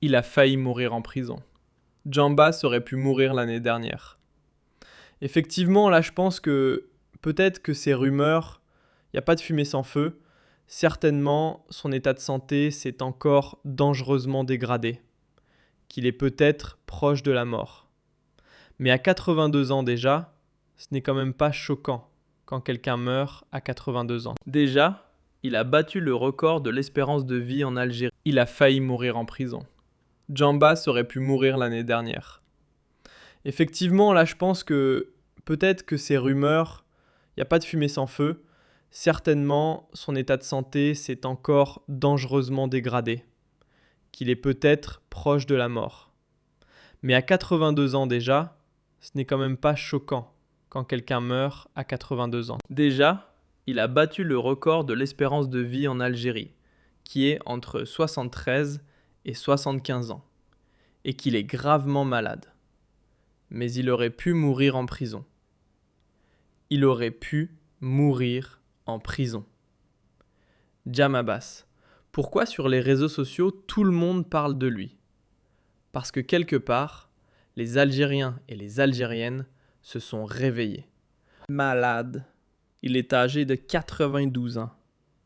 Il a failli mourir en prison. Jambas aurait pu mourir l'année dernière. Effectivement, là je pense que peut-être que ces rumeurs, il n'y a pas de fumée sans feu. Certainement, son état de santé s'est encore dangereusement dégradé. Qu'il est peut-être proche de la mort. Mais à 82 ans déjà, ce n'est quand même pas choquant quand quelqu'un meurt à 82 ans. Déjà, il a battu le record de l'espérance de vie en Algérie. Il a failli mourir en prison. Jambas aurait pu mourir l'année dernière. Effectivement, là je pense que peut-être que ces rumeurs, il n'y a pas de fumée sans feu. Certainement, son état de santé s'est encore dangereusement dégradé. Qu'il est peut-être proche de la mort. Mais à 82 ans déjà, ce n'est quand même pas choquant quand quelqu'un meurt à 82 ans. Déjà, il a battu le record de l'espérance de vie en Algérie, qui est entre 73 et 75 ans, et qu'il est gravement malade. Mais il aurait pu mourir en prison. Il aurait pu mourir en prison. Jam Abbas. Pourquoi sur les réseaux sociaux tout le monde parle de lui ? Parce que quelque part, les Algériens et les Algériennes se sont réveillés. Malade. Il est âgé de 92 ans.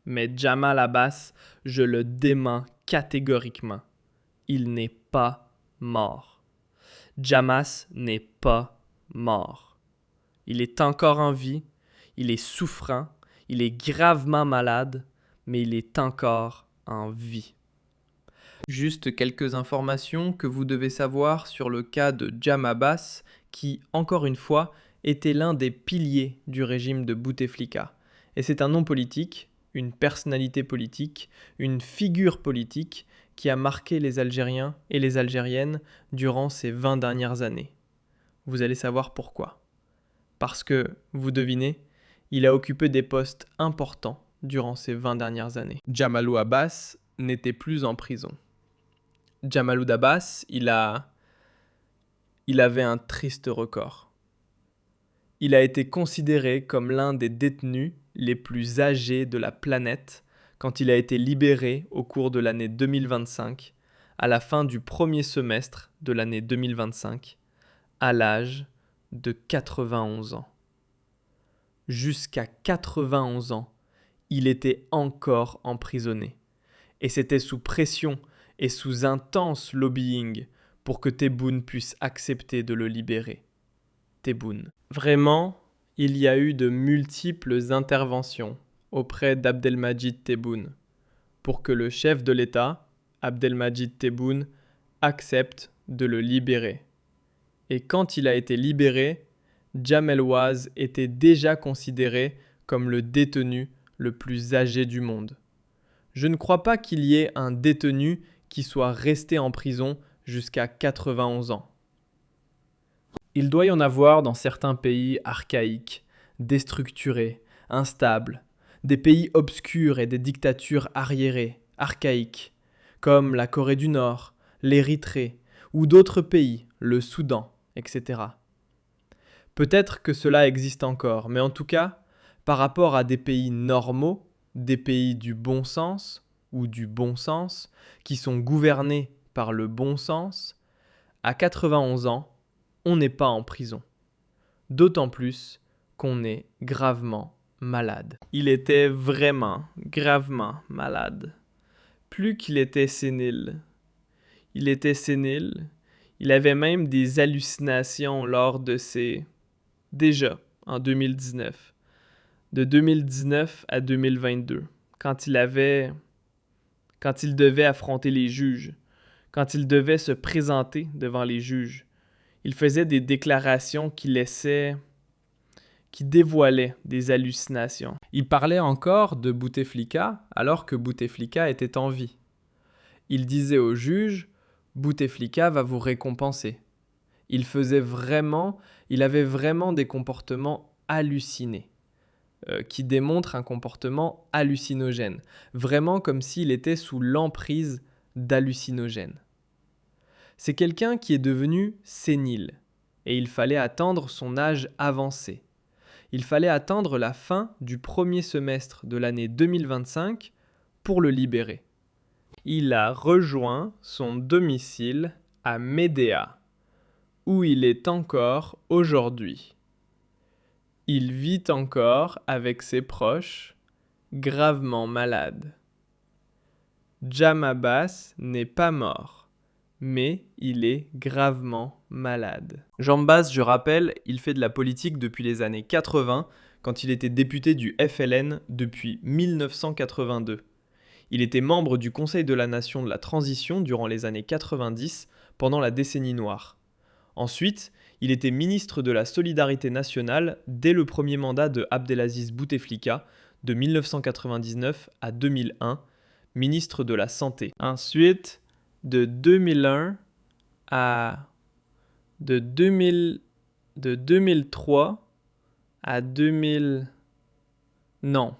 Mais Jamal Abbas, je le dément catégoriquement. Il n'est pas mort. Jamas n'est pas mort. Il est encore en vie, il est souffrant, il est gravement malade, mais il est encore en vie. Juste quelques informations que vous devez savoir sur le cas de Jam Abbas, qui, encore une fois, était l'un des piliers du régime de Bouteflika. Et c'est un homme politique, une personnalité politique, une figure politique qui a marqué les Algériens et les Algériennes durant ces 20 dernières années. Vous allez savoir pourquoi. Parce que, vous devinez, il a occupé des postes importants durant ces 20 dernières années. Jamalou Abbas n'était plus en prison. Jamalou Abbas, il avait un triste record. Il a été considéré comme l'un des détenus les plus âgés de la planète quand il a été libéré au cours de l'année 2025, à la fin du premier semestre de l'année 2025, à l'âge de 91 ans. Jusqu'à 91 ans, il était encore emprisonné. Et c'était sous pression et sous intense lobbying pour que Tebboune puisse accepter de le libérer. Tebboune. Vraiment, il y a eu de multiples interventions auprès d'Abdelmadjid Tebboune pour que le chef de l'État, Abdelmadjid Tebboune, accepte de le libérer. Et quand il a été libéré, Jam El-Ouaz était déjà considéré comme le détenu le plus âgé du monde. Je ne crois pas qu'il y ait un détenu qui soit resté en prison jusqu'à 91 ans. Il doit y en avoir dans certains pays archaïques, déstructurés, instables, des pays obscurs et des dictatures arriérées, archaïques, comme la Corée du Nord, l'Érythrée, ou d'autres pays, le Soudan, etc. Peut-être que cela existe encore, mais en tout cas, par rapport à des pays normaux, des pays du bon sens, ou du bon sens, qui sont gouvernés par le bon sens, à 91 ans, on n'est pas en prison. D'autant plus qu'on est gravement malade. Il était vraiment gravement malade. Plus qu'il était sénile. Il était sénile. Il avait même des hallucinations lors de ses... Déjà, en 2019. De 2019 à 2022. Quand il devait affronter les juges. Quand il devait se présenter devant les juges. Il faisait des déclarations qui dévoilaient des hallucinations. Il parlait encore de Bouteflika alors que Bouteflika était en vie. Il disait au juge « Bouteflika va vous récompenser ». Il avait vraiment des comportements hallucinés, qui démontrent un comportement hallucinogène, vraiment comme s'il était sous l'emprise d'hallucinogènes. C'est quelqu'un qui est devenu sénile, et il fallait attendre son âge avancé. Il fallait attendre la fin du premier semestre de l'année 2025 pour le libérer. Il a rejoint son domicile à Médéa, où il est encore aujourd'hui. Il vit encore avec ses proches, gravement malade. Jam Abbas n'est pas mort, mais il est gravement malade. Jambas, je rappelle, il fait de la politique depuis les années 80, quand il était député du FLN depuis 1982. Il était membre du Conseil de la Nation de la Transition durant les années 90, pendant la décennie noire. Ensuite, il était ministre de la Solidarité nationale dès le premier mandat de Abdelaziz Bouteflika, de 1999 à 2001, ministre de la Santé. Ensuite, de 2001 à de 2003 à 2000 non,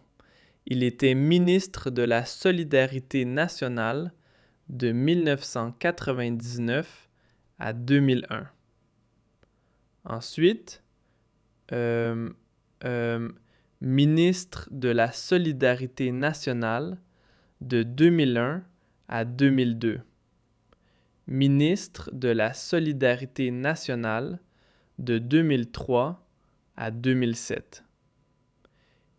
il était ministre de la Solidarité nationale de 1999 à 2001. Ensuite, ministre de la Solidarité nationale de 2001 à 2002. Ministre de la Solidarité nationale de 2003 à 2007.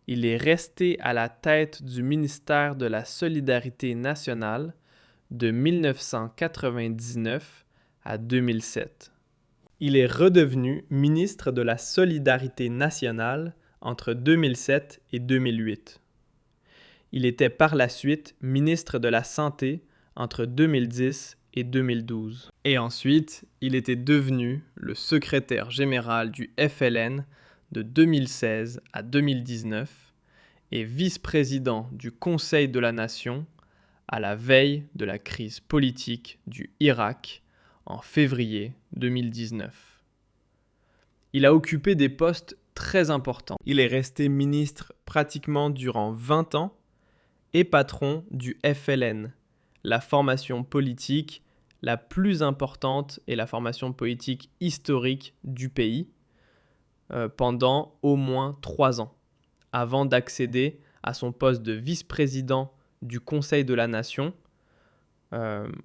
Il est resté à la tête du ministère de la Solidarité nationale de 1999 à 2007. Il est redevenu ministre de la Solidarité nationale entre 2007 et 2008. Il était par la suite ministre de la Santé entre 2010 et 2012. Et ensuite, il était devenu le secrétaire général du FLN de 2016 à 2019 et vice-président du Conseil de la Nation à la veille de la crise politique du Irak en février 2019. Il a occupé des postes très importants. Il est resté ministre pratiquement durant 20 ans et patron du FLN, la formation politique la plus importante et la formation politique historique du pays, pendant au moins 3 ans, avant d'accéder à son poste de vice-président du Conseil de la Nation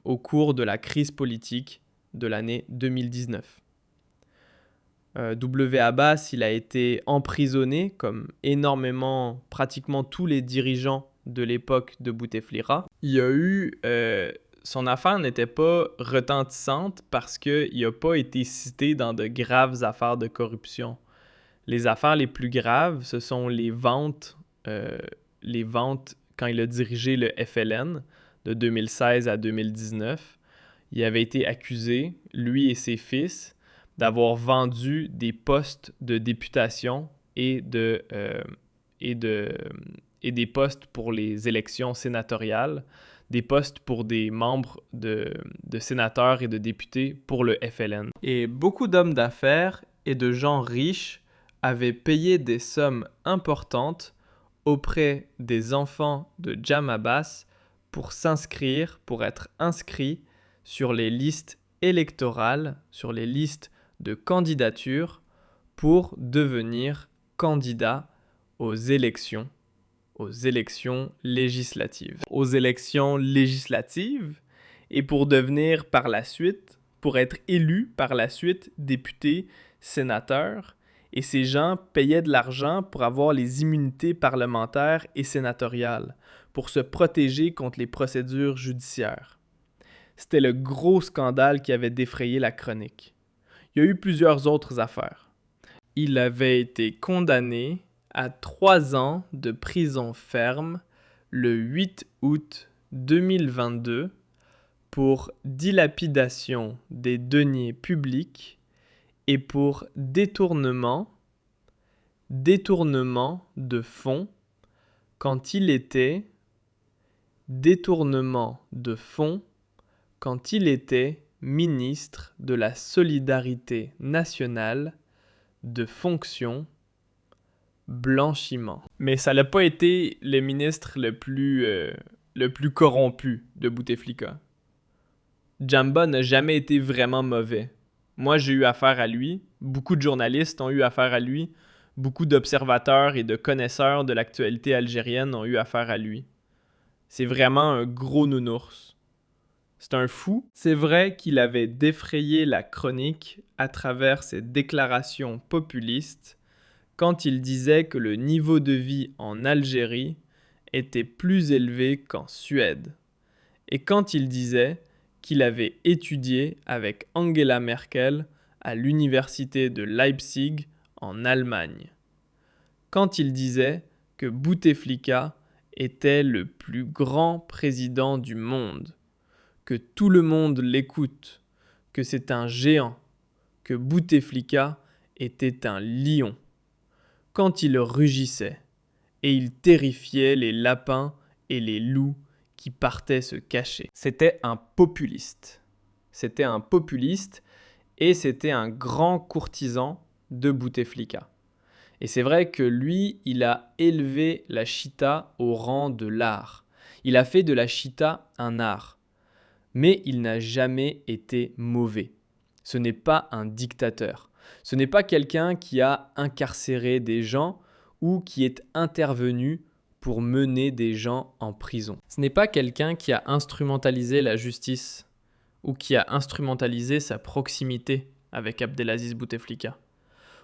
au cours de la crise politique de l'année 2019. W. Abbas, il a été emprisonné, comme énormément, pratiquement tous les dirigeants de l'époque de Bouteflika. Son affaire n'était pas retentissante parce qu'il n'a pas été cité dans de graves affaires de corruption. Les affaires les plus graves, ce sont les ventes quand il a dirigé le FLN de 2016 à 2019. Il avait été accusé, lui et ses fils, d'avoir vendu des postes de députation et des postes pour les élections sénatoriales, des postes pour des membres de sénateurs et de députés pour le FLN. Et beaucoup d'hommes d'affaires et de gens riches avaient payé des sommes importantes auprès des enfants de Jam Abbas pour être inscrits sur les listes électorales, sur les listes de candidature pour devenir candidat aux élections législatives. Et pour être élu par la suite député, sénateur. Et ces gens payaient de l'argent pour avoir les immunités parlementaires et sénatoriales, pour se protéger contre les procédures judiciaires. C'était le gros scandale qui avait défrayé la chronique. Il y a eu plusieurs autres affaires. Il avait été condamné à 3 ans de prison ferme le 8 août 2022 pour dilapidation des deniers publics et pour détournement de fonds quand il était ministre de la Solidarité nationale de fonction blanchiment. Mais ça n'a pas été le ministre le plus corrompu de Bouteflika. Djamba n'a jamais été vraiment mauvais. Moi, j'ai eu affaire à lui, beaucoup de journalistes ont eu affaire à lui, beaucoup d'observateurs et de connaisseurs de l'actualité algérienne ont eu affaire à lui. C'est vraiment un gros nounours. C'est un fou. C'est vrai qu'il avait défrayé la chronique à travers ses déclarations populistes quand il disait que le niveau de vie en Algérie était plus élevé qu'en Suède, et quand il disait qu'il avait étudié avec Angela Merkel à l'université de Leipzig en Allemagne, quand il disait que Bouteflika était le plus grand président du monde, que tout le monde l'écoute, que c'est un géant, que Bouteflika était un lion, quand il rugissait, et il terrifiait les lapins et les loups qui partaient se cacher. C'était un populiste. C'était un populiste et c'était un grand courtisan de Bouteflika. Et c'est vrai que lui, il a élevé la chita au rang de l'art. Il a fait de la chita un art. Mais il n'a jamais été mauvais. Ce n'est pas un dictateur. Ce n'est pas quelqu'un qui a incarcéré des gens ou qui est intervenu pour mener des gens en prison. Ce n'est pas quelqu'un qui a instrumentalisé la justice ou qui a instrumentalisé sa proximité avec Abdelaziz Bouteflika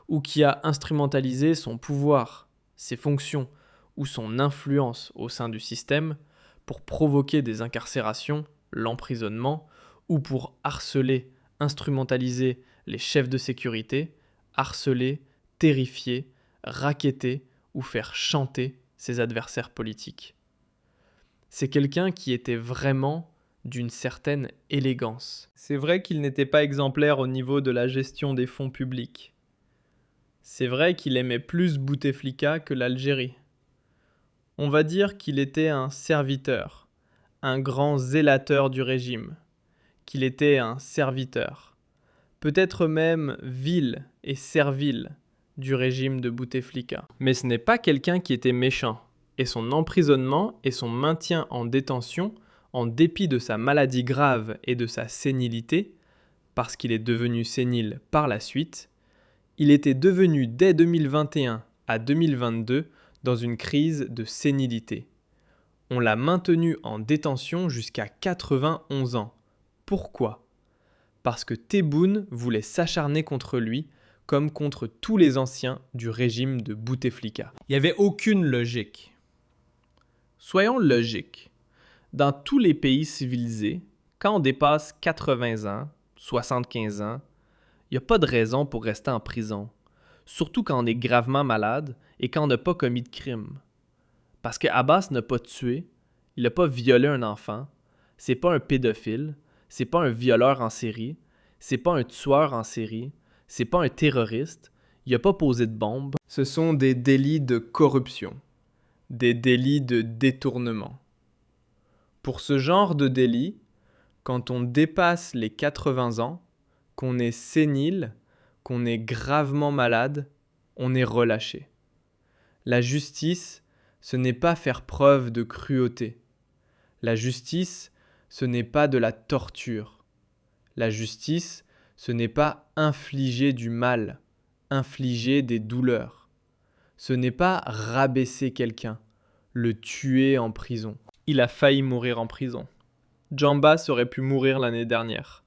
ou qui a instrumentalisé son pouvoir, ses fonctions ou son influence au sein du système pour provoquer des incarcérations, l'emprisonnement ou pour harceler, instrumentaliser les chefs de sécurité, harceler, terrifier, racketter ou faire chanter ses adversaires politiques. C'est quelqu'un qui était vraiment d'une certaine élégance. C'est vrai qu'il n'était pas exemplaire au niveau de la gestion des fonds publics. C'est vrai qu'il aimait plus Bouteflika que l'Algérie. On va dire qu'il était un serviteur, un grand zélateur du régime, qu'il était un serviteur, peut-être même vil et servile du régime de Bouteflika. Mais ce n'est pas quelqu'un qui était méchant, et son emprisonnement et son maintien en détention, en dépit de sa maladie grave et de sa sénilité, parce qu'il est devenu sénile par la suite, il était devenu dès 2021 à 2022 dans une crise de sénilité. On l'a maintenu en détention jusqu'à 91 ans. Pourquoi ? Parce que Tebboune voulait s'acharner contre lui comme contre tous les anciens du régime de Bouteflika. Il n'y avait aucune logique. Soyons logiques. Dans tous les pays civilisés, quand on dépasse 80 ans, 75 ans, il n'y a pas de raison pour rester en prison. Surtout quand on est gravement malade et quand on n'a pas commis de crime. Parce que Abbas n'a pas tué, il n'a pas violé un enfant, c'est pas un pédophile, c'est pas un violeur en série, c'est pas un tueur en série, c'est pas un terroriste, il n'a pas posé de bombe. Ce sont des délits de corruption, des délits de détournement. Pour ce genre de délit, quand on dépasse les 80 ans, qu'on est sénile, qu'on est gravement malade, on est relâché. La justice, ce n'est pas faire preuve de cruauté. La justice, ce n'est pas de la torture. La justice, ce n'est pas infliger du mal, infliger des douleurs. Ce n'est pas rabaisser quelqu'un, le tuer en prison. Il a failli mourir en prison. Jambas aurait pu mourir l'année dernière.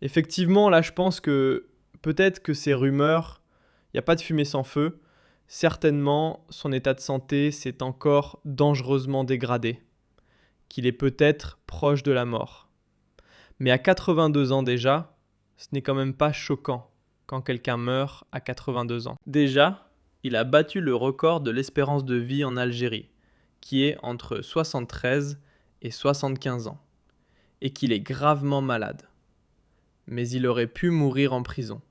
Effectivement, là, je pense que peut-être que ces rumeurs, il n'y a pas de fumée sans feu. Certainement, son état de santé s'est encore dangereusement dégradé, qu'il est peut-être proche de la mort. Mais à 82 ans déjà, ce n'est quand même pas choquant quand quelqu'un meurt à 82 ans. Déjà, il a battu le record de l'espérance de vie en Algérie, qui est entre 73 et 75 ans, et qu'il est gravement malade. Mais il aurait pu mourir en prison.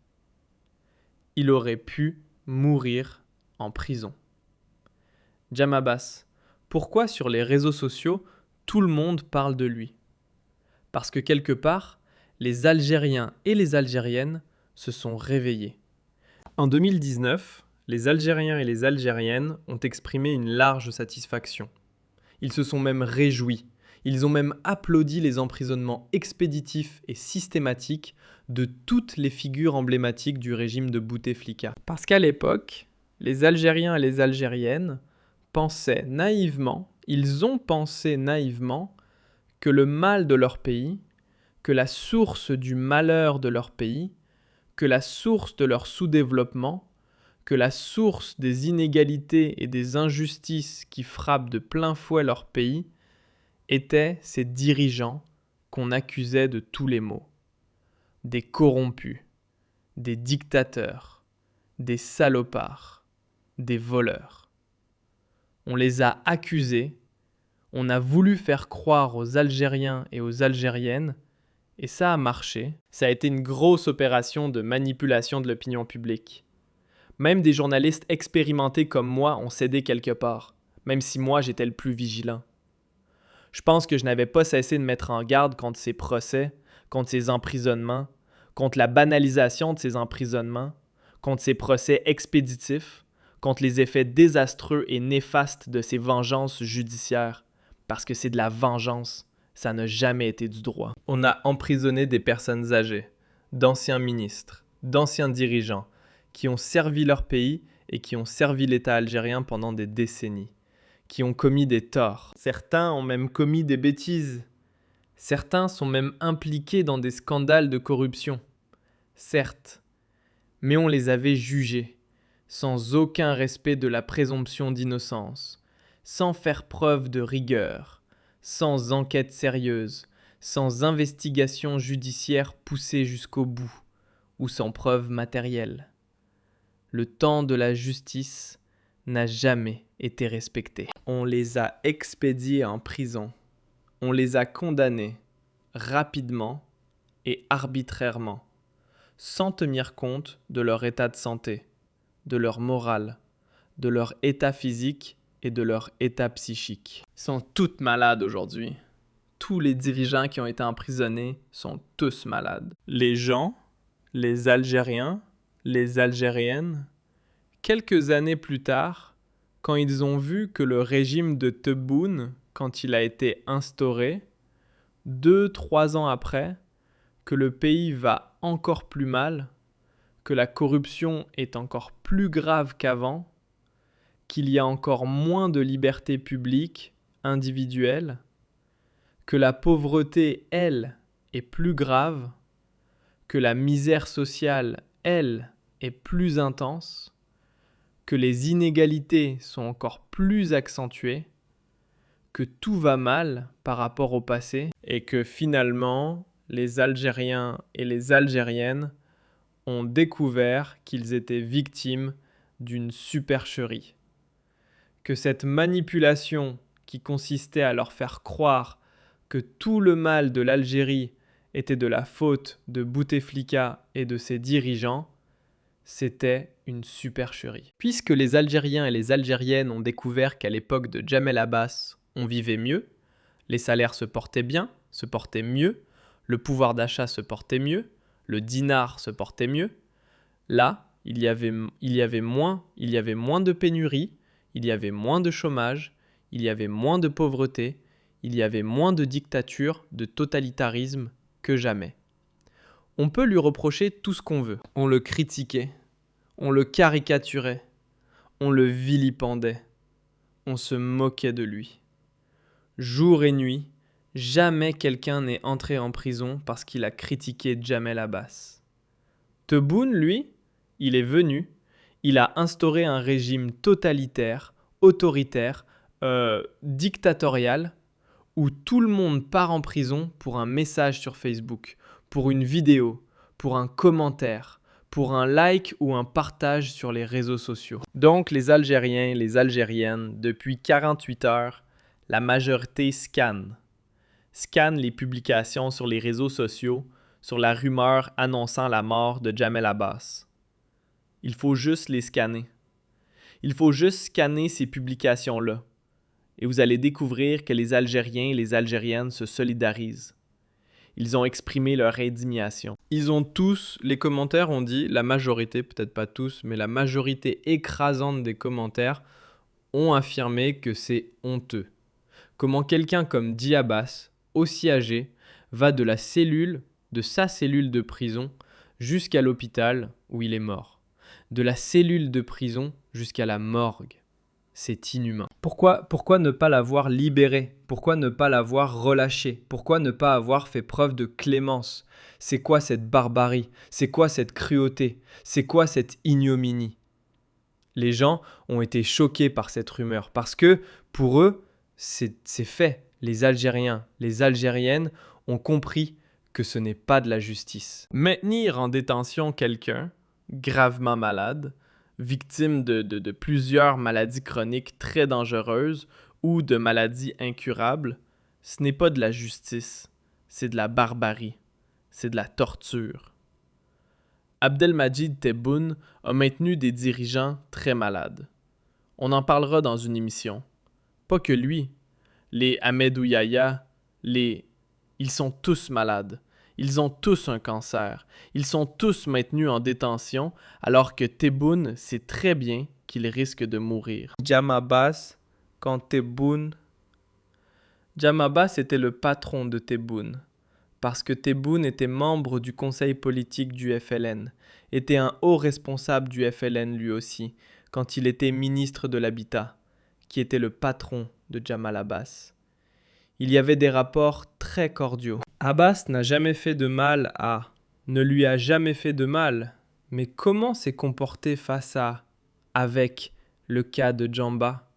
Il aurait pu mourir en prison. Jam Abbas, pourquoi sur les réseaux sociaux, tout le monde parle de lui ? Parce que quelque part, les Algériens et les Algériennes se sont réveillés. En 2019, les Algériens et les Algériennes ont exprimé une large satisfaction. Ils se sont même réjouis. Ils ont même applaudi les emprisonnements expéditifs et systématiques de toutes les figures emblématiques du régime de Bouteflika. Parce qu'à l'époque, les Algériens et les Algériennes pensaient naïvement, ils ont pensé naïvement que le mal de leur pays, que la source du malheur de leur pays, que la source de leur sous-développement, que la source des inégalités et des injustices qui frappent de plein fouet leur pays étaient ces dirigeants qu'on accusait de tous les maux. Des corrompus, des dictateurs, des salopards, des voleurs. On les a accusés, on a voulu faire croire aux Algériens et aux Algériennes, et ça a marché. Ça a été une grosse opération de manipulation de l'opinion publique. Même des journalistes expérimentés comme moi ont cédé quelque part, même si moi j'étais le plus vigilant. Je pense que je n'avais pas cessé de mettre en garde contre ces procès, contre ces emprisonnements, contre la banalisation de ces emprisonnements, contre ces procès expéditifs, contre les effets désastreux et néfastes de ces vengeances judiciaires, parce que c'est de la vengeance, ça n'a jamais été du droit. On a emprisonné des personnes âgées, d'anciens ministres, d'anciens dirigeants, qui ont servi leur pays et qui ont servi l'État algérien pendant des décennies, qui ont commis des torts. Certains ont même commis des bêtises. Certains sont même impliqués dans des scandales de corruption. Certes, mais on les avait jugés, sans aucun respect de la présomption d'innocence, sans faire preuve de rigueur, sans enquête sérieuse, sans investigation judiciaire poussée jusqu'au bout, ou sans preuve matérielle. Le temps de la justice n'a jamais été respecté. On les a expédiés en prison. On les a condamnés rapidement et arbitrairement, sans tenir compte de leur état de santé, de leur morale, de leur état physique et de leur état psychique. Ils sont tous malades aujourd'hui. Tous les dirigeants qui ont été emprisonnés sont tous malades. Les gens, les Algériens, les Algériennes, quelques années plus tard, quand ils ont vu que le régime de Tebboune, quand il a été instauré, 2-3 ans après, que le pays va encore plus mal, que la corruption est encore plus grave qu'avant, qu'il y a encore moins de liberté publique, individuelle, que la pauvreté, elle, est plus grave, que la misère sociale, elle, est plus intense, que les inégalités sont encore plus accentuées, que tout va mal par rapport au passé et que finalement, les Algériens et les Algériennes ont découvert qu'ils étaient victimes d'une supercherie. Que cette manipulation qui consistait à leur faire croire que tout le mal de l'Algérie était de la faute de Bouteflika et de ses dirigeants, c'était une supercherie. Puisque les Algériens et les Algériennes ont découvert qu'à l'époque de Jamel Abbas, on vivait mieux, les salaires se portaient bien, se portaient mieux, le pouvoir d'achat se portait mieux, le dinar se portait mieux, là, il y avait moins de pénurie, il y avait moins de chômage, il y avait moins de pauvreté, il y avait moins de dictature, de totalitarisme que jamais. On peut lui reprocher tout ce qu'on veut. On le critiquait, on le caricaturait, on le vilipendait, on se moquait de lui. Jour et nuit, jamais quelqu'un n'est entré en prison parce qu'il a critiqué Jamel Abbas. Tebboune, lui, il est venu, il a instauré un régime totalitaire, autoritaire, dictatorial, où tout le monde part en prison pour un message sur Facebook, pour une vidéo, pour un commentaire, pour un like ou un partage sur les réseaux sociaux. Donc les Algériens et les Algériennes, depuis 48 heures, la majorité scanne les publications sur les réseaux sociaux sur la rumeur annonçant la mort de Jamel Abbas. Il faut juste les scanner. Il faut juste scanner ces publications-là. Et vous allez découvrir que les Algériens et les Algériennes se solidarisent. Ils ont exprimé leur indignation. Ils ont tous, les commentaires ont dit, la majorité, peut-être pas tous, mais la majorité écrasante des commentaires ont affirmé que c'est honteux. Comment quelqu'un comme Diabas, aussi âgé, va de sa cellule de prison jusqu'à l'hôpital où il est mort. De la cellule de prison jusqu'à la morgue. c'est inhumain. Pourquoi ne pas l'avoir libéré? Pourquoi ne pas l'avoir relâché? Pourquoi ne pas avoir fait preuve de clémence? C'est quoi cette barbarie? C'est quoi cette cruauté? C'est quoi cette ignominie? Les gens ont été choqués par cette rumeur parce que pour eux, c'est fait. Les Algériens, les Algériennes ont compris que ce n'est pas de la justice. Maintenir en détention quelqu'un gravement malade, victime de plusieurs maladies chroniques très dangereuses ou de maladies incurables, ce n'est pas de la justice, c'est de la barbarie, c'est de la torture. Abdelmadjid Tebboune a maintenu des dirigeants très malades. On en parlera dans une émission. Pas que lui. Les Ahmed Ouyaya, ils sont tous malades. Ils ont tous un cancer. Ils sont tous maintenus en détention alors que Tebboune sait très bien qu'il risque de mourir. Jam Abbas, quand Tebboune... Jam Abbas était le patron de Tebboune. Parce que Tebboune était membre du conseil politique du FLN, était un haut responsable du FLN lui aussi, quand il était ministre de l'Habitat, qui était le patron de Jamal Abbas. Il y avait des rapports très cordiaux. Abbas n'a jamais fait de mal ne lui a jamais fait de mal, mais comment s'est comporté avec le cas de Djamba?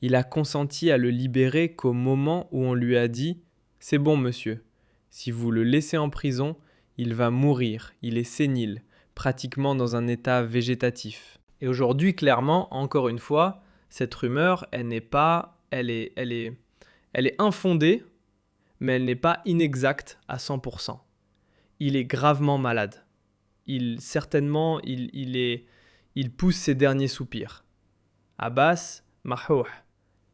Il a consenti à le libérer qu'au moment où on lui a dit « C'est bon monsieur ». Si vous le laissez en prison, il va mourir, il est sénile, pratiquement dans un état végétatif. Et aujourd'hui, clairement, encore une fois, cette rumeur, elle est infondée, mais elle n'est pas inexacte à 100%. Il est gravement malade. Il pousse ses derniers soupirs. Abbas, mahouh,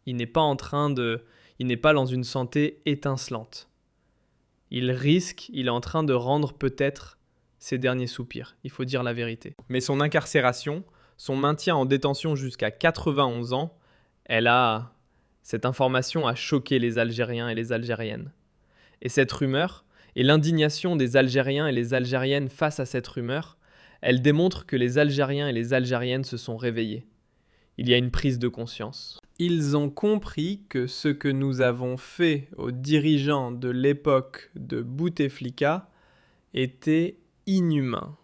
il n'est pas dans une santé étincelante. Il est en train de rendre peut-être ses derniers soupirs, il faut dire la vérité. Mais son incarcération, son maintien en détention jusqu'à 91 ans, cette information a choqué les Algériens et les Algériennes. Et cette rumeur, et l'indignation des Algériens et les Algériennes face à cette rumeur, elle démontre que les Algériens et les Algériennes se sont réveillés. Il y a une prise de conscience. Ils ont compris que ce que nous avons fait aux dirigeants de l'époque de Bouteflika était inhumain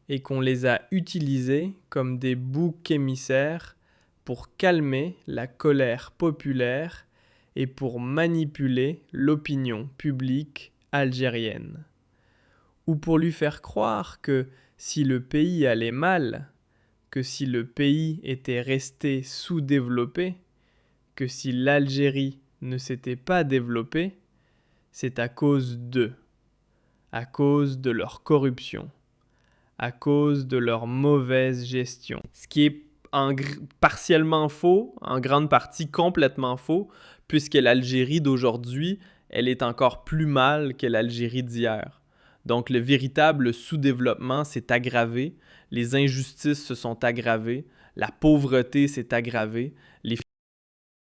et qu'on les a utilisés comme des boucs émissaires pour calmer la colère populaire et pour manipuler l'opinion publique algérienne. Ou pour lui faire croire que si le pays allait mal, que si le pays était resté sous-développé, que si l'Algérie ne s'était pas développée, c'est à cause d'eux, à cause de leur corruption, à cause de leur mauvaise gestion. Ce qui est partiellement faux, en grande partie complètement faux, puisque l'Algérie d'aujourd'hui, elle est encore plus mal que l'Algérie d'hier. Donc le véritable sous-développement s'est aggravé, les injustices se sont aggravées, la pauvreté s'est aggravée, les